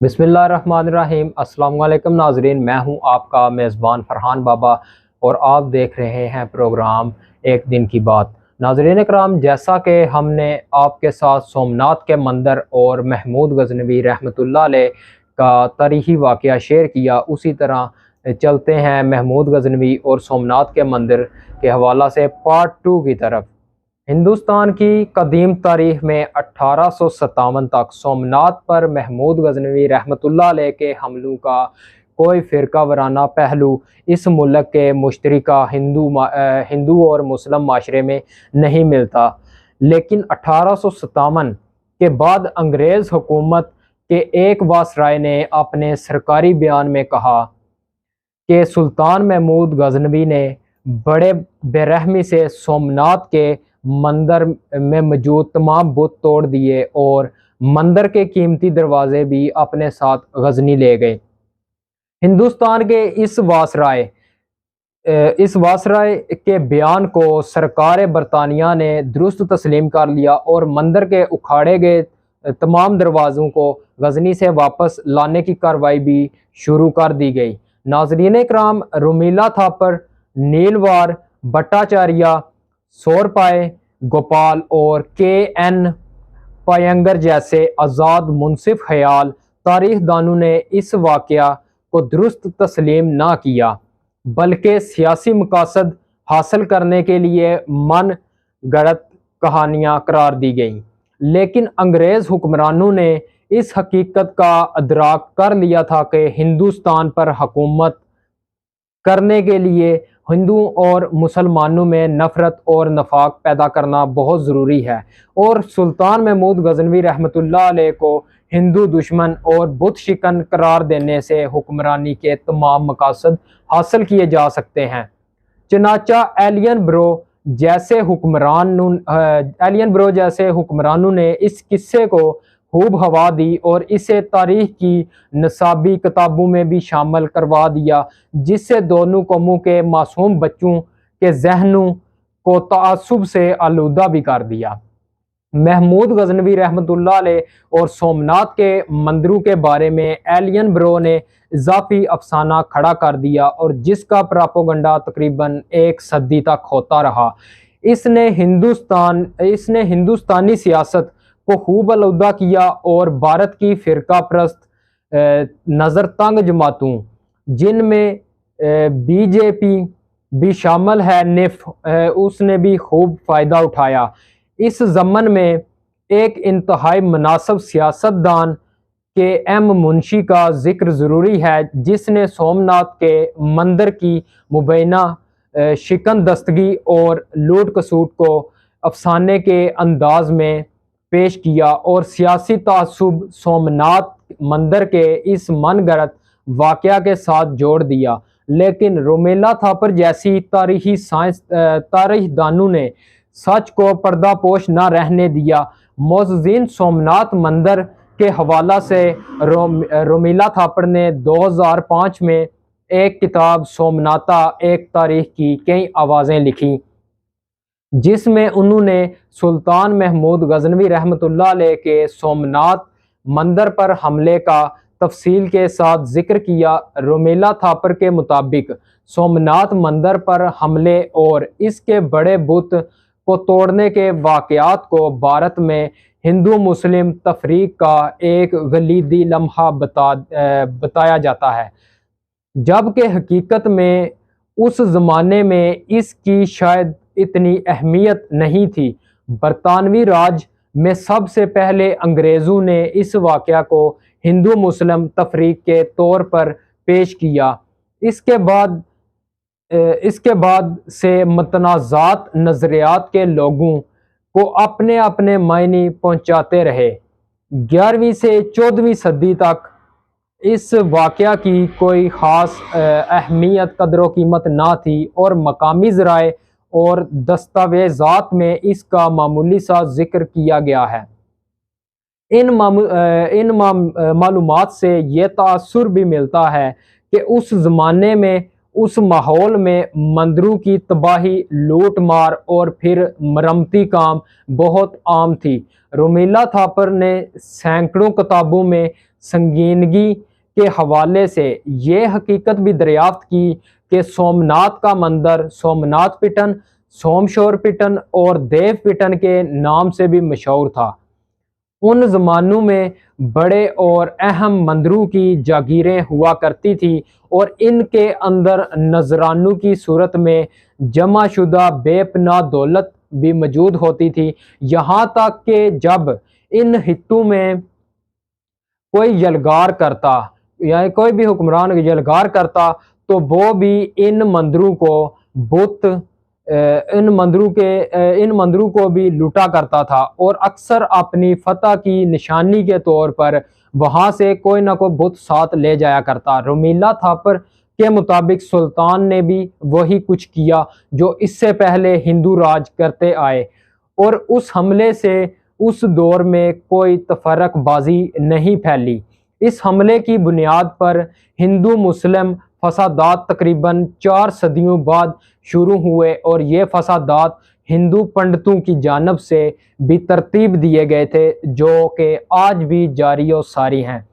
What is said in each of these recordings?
बिस्मिल्लाहिर्रहमानिर्रहीम। अस्सलाम वालेकुम नाजरीन, मैं हूं आपका मेज़बान फ़रहान बाबा और आप देख रहे हैं प्रोग्राम एक दिन की बात। नाजरीन कराम, जैसा कि हमने आपके साथ सोमनाथ के मंदिर और महमूद गज़नवी रहमतुल्लाह अलैह का तारीख़ी वाक़या शेयर किया, उसी तरह चलते हैं महमूद गज़नवी और सोमनाथ के मंदिर के हवाला से पार्ट 2 की तरफ। हिंदुस्तान की कदीम तारीख में 1857 तक सोमनाथ पर महमूद गज़नवी रहमतुल्लाह अलैह के हमलों का कोई फ़िरका वराना पहलू इस मुल्क के मुश्तरका हिंदू और मुस्लिम माशरे में नहीं मिलता। लेकिन 1857 के बाद अंग्रेज़ हुकूमत के एक वायसराय ने अपने सरकारी बयान में कहा कि सुल्तान महमूद गज़नवी ने बड़े बेरहमी से सोमनाथ के मंदिर में मौजूद तमाम बुत तोड़ दिए और मंदिर के कीमती दरवाजे भी अपने साथ गजनी ले गए। हिंदुस्तान के इस वासराय के बयान को सरकार बरतानिया ने दुरुस्त तस्लीम कर लिया और मंदिर के उखाड़े गए तमाम दरवाज़ों को गजनी से वापस लाने की कार्रवाई भी शुरू कर दी गई। नाज़रीन इकराम, रोमिला थापर, नीलवार भट्टाचार्य, सौरपाए गोपाल और के.एन. पयंगर जैसे आज़ाद मुनसिफ ख्याल तारीख दानों ने इस वाक़या को दुरुस्त तस्लीम ना किया, बल्कि सियासी मकासद हासिल करने के लिए मन गढ़त कहानियाँ करार दी गईं। लेकिन अंग्रेज़ हुक्मरानों ने इस हकीकत का अदराक कर लिया था कि हिंदुस्तान पर हुकूमत करने के लिए हिंदुओं और मुसलमानों में नफ़रत और नफाक पैदा करना बहुत ज़रूरी है और सुल्तान महमूद गज़नवी रहमतुल्लाह अलैह को हिंदू दुश्मन और बुत शिकन करार देने से हुक्मरानी के तमाम मकासद हासिल किए जा सकते हैं। चनाचा एलियन ब्रो जैसे हुक्मरानों ने इस किस्से को खूब हवा दी और इसे तारीख की नसाबी किताबों में भी शामिल करवा दिया, जिससे दोनों कौमों के मासूम बच्चों के जहनों को तासुब से आलूदा भी कर दिया। महमूद गज़नवी रहमतुल्लाह अलैह और सोमनाथ के मंदिरों के बारे में एलियन ब्रो ने इजाफी अफसाना खड़ा कर दिया और जिसका प्रोपेगेंडा तकरीबन एक सदी तक होता रहा। इसने हिंदुस्तानी सियासत को खूब आलूदा किया और भारत की फ़िरका परस्त नज़र तंग जमातों, जिनमें बीजेपी भी शामिल है, उसने भी खूब फ़ायदा उठाया। इस ज़मन में एक इंतहाई मुनासिब सियासतदान के.एम. मुंशी का जिक्र ज़रूरी है, जिसने सोमनाथ के मंदिर की मुबैना शिकनदस्तगी और लूट खसूट को अफसाने के अंदाज में पेश किया और सियासी तासुब सोमनाथ मंदिर के इस मनगढ़ंत वाक़या के साथ जोड़ दिया। लेकिन रोमेला थापर जैसी तारीख दानों ने सच को पर्दापोश न रहने दिया। मोअज़्ज़िन सोमनाथ मंदिर के हवाला से रोमिला थापर ने 2005 में एक किताब सोमनाता एक तारीख की कई आवाज़ें लिखी, जिसमें उन्होंने सुल्तान महमूद गज़नवी रहमतुल्लाह अलैह के सोमनाथ मंदिर पर हमले का तफसील के साथ जिक्र किया। रोमेला थापर के मुताबिक सोमनाथ मंदिर पर हमले और इसके बड़े बुत को तोड़ने के वाक़यात को भारत में हिंदू मुस्लिम तफरीक का एक गलीदी लम्हा बताया जाता है, जबकि हकीकत में उस ज़माने में इसकी शायद इतनी अहमियत नहीं थी। बरतानवी राज में सबसे पहले अंग्रेज़ों ने इस वाक़या को हिंदू मुस्लिम तफरीक के तौर पर पेश किया। इसके बाद से मतनाज़ात नज़रियात के लोगों को अपने अपने मायने पहुँचाते रहे। 11वीं से 14वीं सदी तक इस वाक़या की कोई ख़ास अहमियत कदर कीमत ना थी और मकामी ज़राए और दस्तावेज़ात में इसका मामूली सा जिक्र किया गया है। इन मालूमात से ये तासुर भी मिलता है कि उस ज़माने में उस माहौल में मंदिरों की तबाही, लूट मार और फिर मरम्मती काम बहुत आम थी। रोमिला थापर ने सैकड़ों किताबों में संगीनगी के हवाले से ये हकीकत भी दरियाफ्त की कि सोमनाथ का मंदिर सोमनाथ पिटन, सोमशोर पिटन और देव पिटन के नाम से भी मशहूर था। उन ज़मानों में बड़े और अहम मंदिरों की जागीरें हुआ करती थी और इनके अंदर नजरानों की सूरत में जमा शुदा बेपनाह दौलत भी मौजूद होती थी। यहाँ तक कि जब इन हित्तों में कोई यलगार करता या कोई भी हुक्मरान यलगार करता तो वो भी इन मंदिरों को बुत इन मंदिरों को भी लूटा करता था और अक्सर अपनी फतह की निशानी के तौर पर वहां से कोई ना कोई बुत साथ ले जाया करता। रोमिला थापर के मुताबिक सुल्तान ने भी वही कुछ किया जो इससे पहले हिंदू राज करते आए और उस हमले से उस दौर में कोई तफरकबाजी नहीं फैली। इस हमले की बुनियाद पर हिंदू मुस्लिम फसादात तकरीबन 4 सदियों बाद शुरू हुए और ये फसादात हिंदू पंडितों की जानब से भी तरतीब दिए गए थे जो कि आज भी जारी और सारी हैं।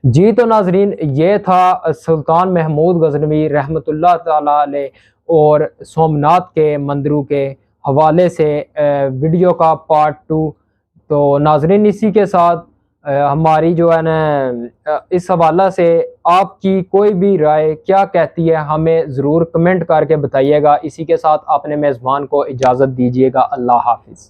जी तो नाजरीन, ये था सुल्तान महमूद गजनवी रहमतुल्लाह ताला अलैह और सोमनाथ के मंदिरों के हवाले से वीडियो का पार्ट 2। तो नाजरीन, इसी के साथ हमारी जो है ना इस हवाला से आपकी कोई भी राय क्या कहती है हमें ज़रूर कमेंट करके बताइएगा। इसी के साथ अपने मेज़बान को इजाज़त दीजिएगा। अल्लाह हाफिज़।